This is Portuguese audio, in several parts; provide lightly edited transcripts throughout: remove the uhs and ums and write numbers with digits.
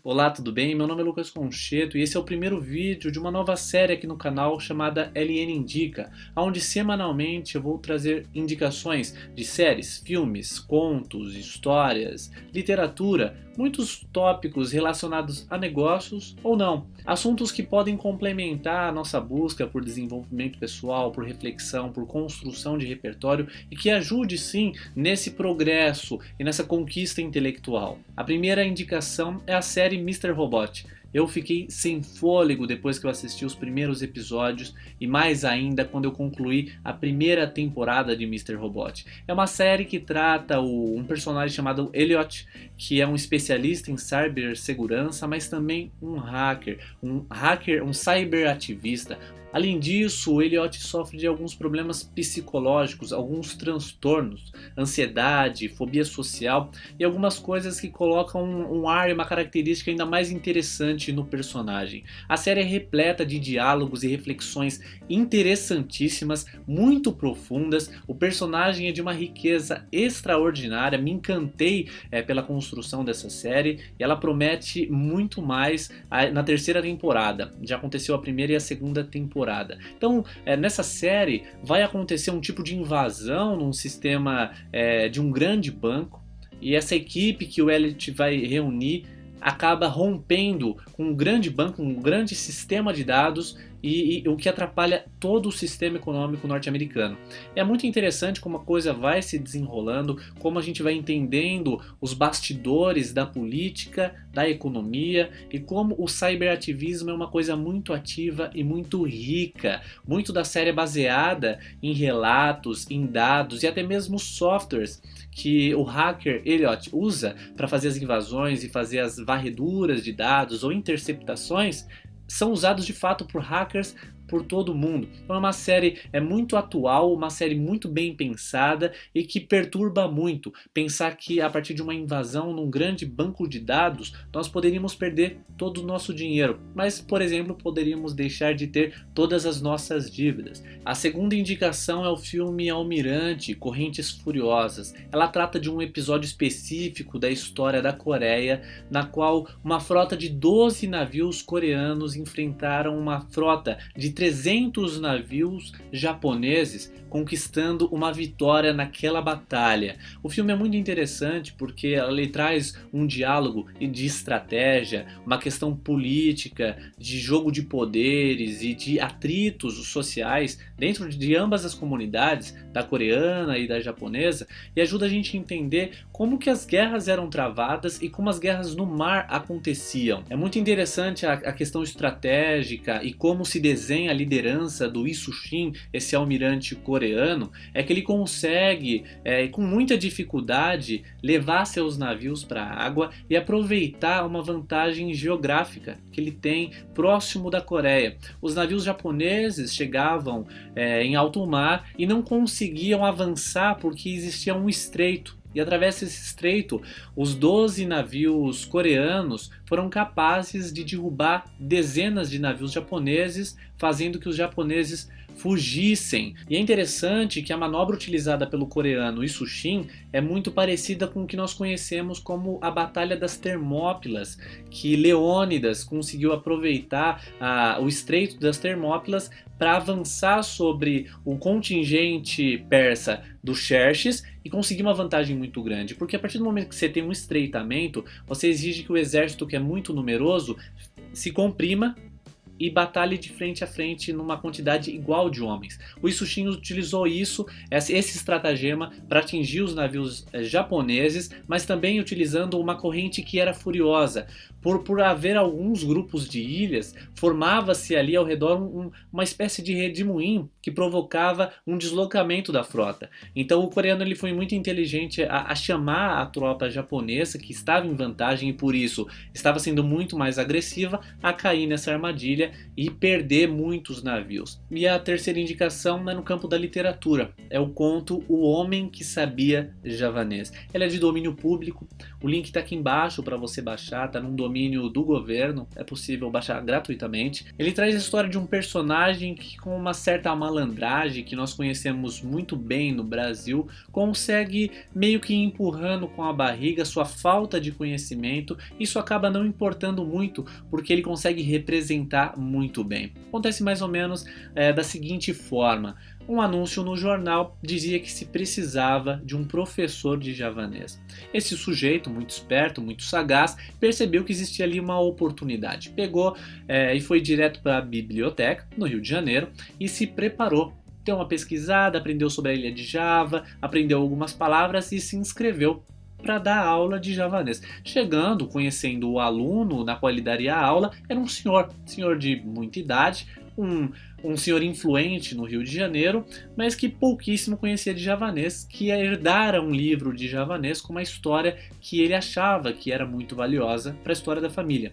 Olá, tudo bem? Meu nome é Lucas Concheto e esse é o primeiro vídeo de uma nova série aqui no canal chamada LN Indica, onde semanalmente eu vou trazer indicações de séries, filmes, contos, histórias, literatura, muitos tópicos relacionados a negócios ou não. Assuntos que podem complementar a nossa busca por desenvolvimento pessoal, por reflexão, por construção de repertório e que ajude sim nesse progresso e nessa conquista intelectual. A primeira indicação é a série Mr. Robot. Eu fiquei sem fôlego depois que eu assisti os primeiros episódios e mais ainda quando eu concluí a primeira temporada de Mr. Robot. É uma série que trata um personagem chamado Elliot, que é um especialista em cibersegurança, mas também um cyberativista. Além disso, o Elliot sofre de alguns problemas psicológicos, alguns transtornos, ansiedade, fobia social e algumas coisas que colocam um ar e uma característica ainda mais interessante no personagem. A série é repleta de diálogos e reflexões interessantíssimas, muito profundas. O personagem é de uma riqueza extraordinária. Me encantei pela construção dessa série e ela promete muito mais na terceira temporada. Já aconteceu a primeira e a segunda temporada. Então, nessa série vai acontecer um tipo de invasão num sistema de um grande banco e essa equipe que o Elliot vai reunir acaba rompendo com um grande banco, um grande sistema de dados e o que atrapalha todo o sistema econômico norte-americano. É muito interessante como a coisa vai se desenrolando, como a gente vai entendendo os bastidores da política, da economia e como o cyberativismo é uma coisa muito ativa e muito rica. Muito da série é baseada em relatos, em dados e até mesmo softwares que o hacker Elliot usa para fazer as invasões e fazer as varreduras de dados ou interceptações são usados de fato por hackers por todo o mundo. Então é uma série muito atual, uma série muito bem pensada e que perturba muito. Pensar que a partir de uma invasão num grande banco de dados, nós poderíamos perder todo o nosso dinheiro, mas, por exemplo, poderíamos deixar de ter todas as nossas dívidas. A segunda indicação é o filme Almirante, Correntes Furiosas. Ela trata de um episódio específico da história da Coreia, na qual uma frota de 12 navios coreanos enfrentaram uma frota de 300 navios japoneses, conquistando uma vitória naquela batalha. O filme é muito interessante porque ele traz um diálogo de estratégia, uma questão política, de jogo de poderes e de atritos sociais dentro de ambas as comunidades, da coreana e da japonesa, e ajuda a gente a entender como que as guerras eram travadas e como as guerras no mar aconteciam. É muito interessante a questão estratégica e como se desenha a liderança do Lee Soo-shin, esse almirante coreano, é que ele consegue, com muita dificuldade, levar seus navios para a água e aproveitar uma vantagem geográfica que ele tem próximo da Coreia. Os navios japoneses chegavam em alto mar e não conseguiam avançar porque existia um estreito. E através desse estreito, os 12 navios coreanos foram capazes de derrubar dezenas de navios japoneses, fazendo que os japoneses fugissem. E é interessante que a manobra utilizada pelo coreano Lee Soo-shin é muito parecida com o que nós conhecemos como a Batalha das Termópilas, que Leônidas conseguiu aproveitar o Estreito das Termópilas para avançar sobre o contingente persa do Xerxes e conseguir uma vantagem muito grande, porque a partir do momento que você tem um estreitamento, você exige que o exército, que é muito numeroso, se comprima e batalhe de frente a frente numa quantidade igual de homens. O Lee Soo-shin utilizou esse estratagema para atingir os navios japoneses, mas também utilizando uma corrente que era furiosa. Por haver alguns grupos de ilhas, formava-se ali ao redor uma espécie de redemoinho que provocava um deslocamento da frota. Então o coreano ele foi muito inteligente a chamar a tropa japonesa, que estava em vantagem e por isso estava sendo muito mais agressiva, a cair nessa armadilha e perder muitos navios. E a terceira indicação é no campo da literatura, é o conto O Homem que Sabia Javanês. Ele é de domínio público, o link está aqui embaixo para você baixar, está num domínio do governo, é possível baixar gratuitamente. Ele traz a história de um personagem que, com uma certa malandragem que nós conhecemos muito bem no Brasil, consegue meio que ir empurrando com a barriga sua falta de conhecimento. Isso acaba não importando muito porque ele consegue representar muito bem. Acontece mais ou menos da seguinte forma: um anúncio no jornal dizia que se precisava de um professor de javanês. Esse sujeito, muito esperto, muito sagaz, percebeu que existia ali uma oportunidade. Pegou e foi direto para a biblioteca, no Rio de Janeiro, e se preparou. Deu uma pesquisada, aprendeu sobre a ilha de Java, aprendeu algumas palavras e se inscreveu para dar aula de javanês. Chegando, conhecendo o aluno na qual ele daria a aula, era um senhor de muita idade, um senhor influente no Rio de Janeiro, mas que pouquíssimo conhecia de javanês, que herdara um livro de javanês com uma história que ele achava que era muito valiosa para a história da família.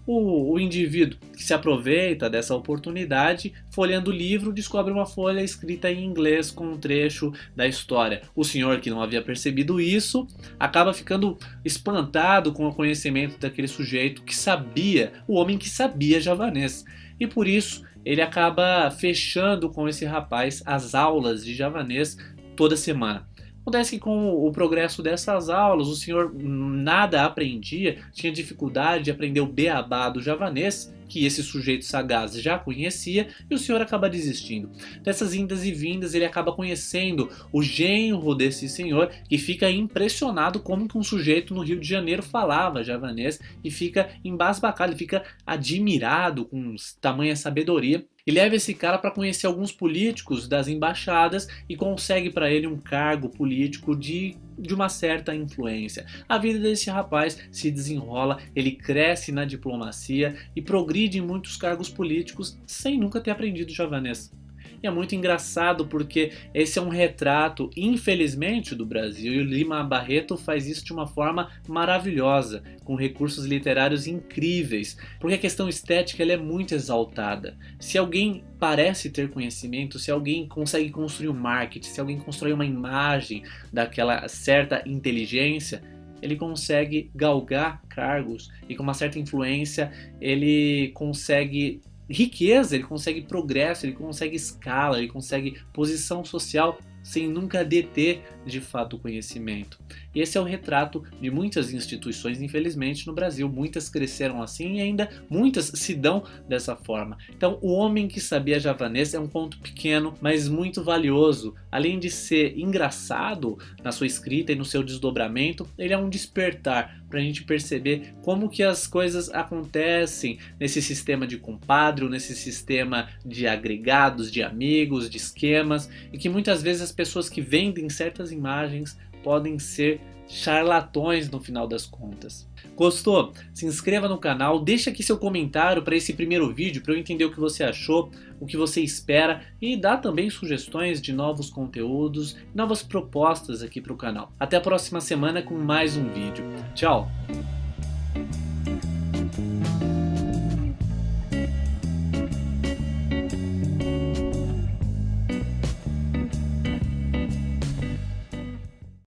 O indivíduo que se aproveita dessa oportunidade, folheando o livro, descobre uma folha escrita em inglês com um trecho da história. O senhor, que não havia percebido isso, acaba ficando espantado com o conhecimento daquele sujeito que sabia, o homem que sabia javanês. E por isso ele acaba fechando com esse rapaz as aulas de javanês toda semana. Acontece que com o progresso dessas aulas, o senhor nada aprendia, tinha dificuldade de aprender o beabá do javanês, que esse sujeito sagaz já conhecia, e o senhor acaba desistindo. Dessas indas e vindas, ele acaba conhecendo o genro desse senhor, que fica impressionado como que um sujeito no Rio de Janeiro falava javanês, e fica embasbacado, ele fica admirado com tamanha sabedoria. E leva esse cara para conhecer alguns políticos das embaixadas e consegue para ele um cargo político de uma certa influência. A vida desse rapaz se desenrola, ele cresce na diplomacia e progride em muitos cargos políticos sem nunca ter aprendido javanês. E é muito engraçado porque esse é um retrato, infelizmente, do Brasil, e o Lima Barreto faz isso de uma forma maravilhosa, com recursos literários incríveis, porque a questão estética ela é muito exaltada. Se alguém parece ter conhecimento, se alguém consegue construir um marketing, se alguém constrói uma imagem daquela certa inteligência, ele consegue galgar cargos e com uma certa influência ele consegue riqueza, ele consegue progresso, ele consegue escala, ele consegue posição social sem nunca deter de fato o conhecimento. E esse é o retrato de muitas instituições, infelizmente, no Brasil. Muitas cresceram assim e ainda muitas se dão dessa forma. Então, O Homem que Sabia Javanês é um conto pequeno, mas muito valioso. Além de ser engraçado na sua escrita e no seu desdobramento, ele é um despertar para a gente perceber como que as coisas acontecem nesse sistema de compadre, nesse sistema de agregados, de amigos, de esquemas, e que muitas vezes as pessoas que vendem certas imagens podem ser charlatões no final das contas. Gostou? Se inscreva no canal, deixa aqui seu comentário para esse primeiro vídeo para eu entender o que você achou, o que você espera, e dá também sugestões de novos conteúdos, novas propostas aqui para o canal. Até a próxima semana com mais um vídeo. Tchau!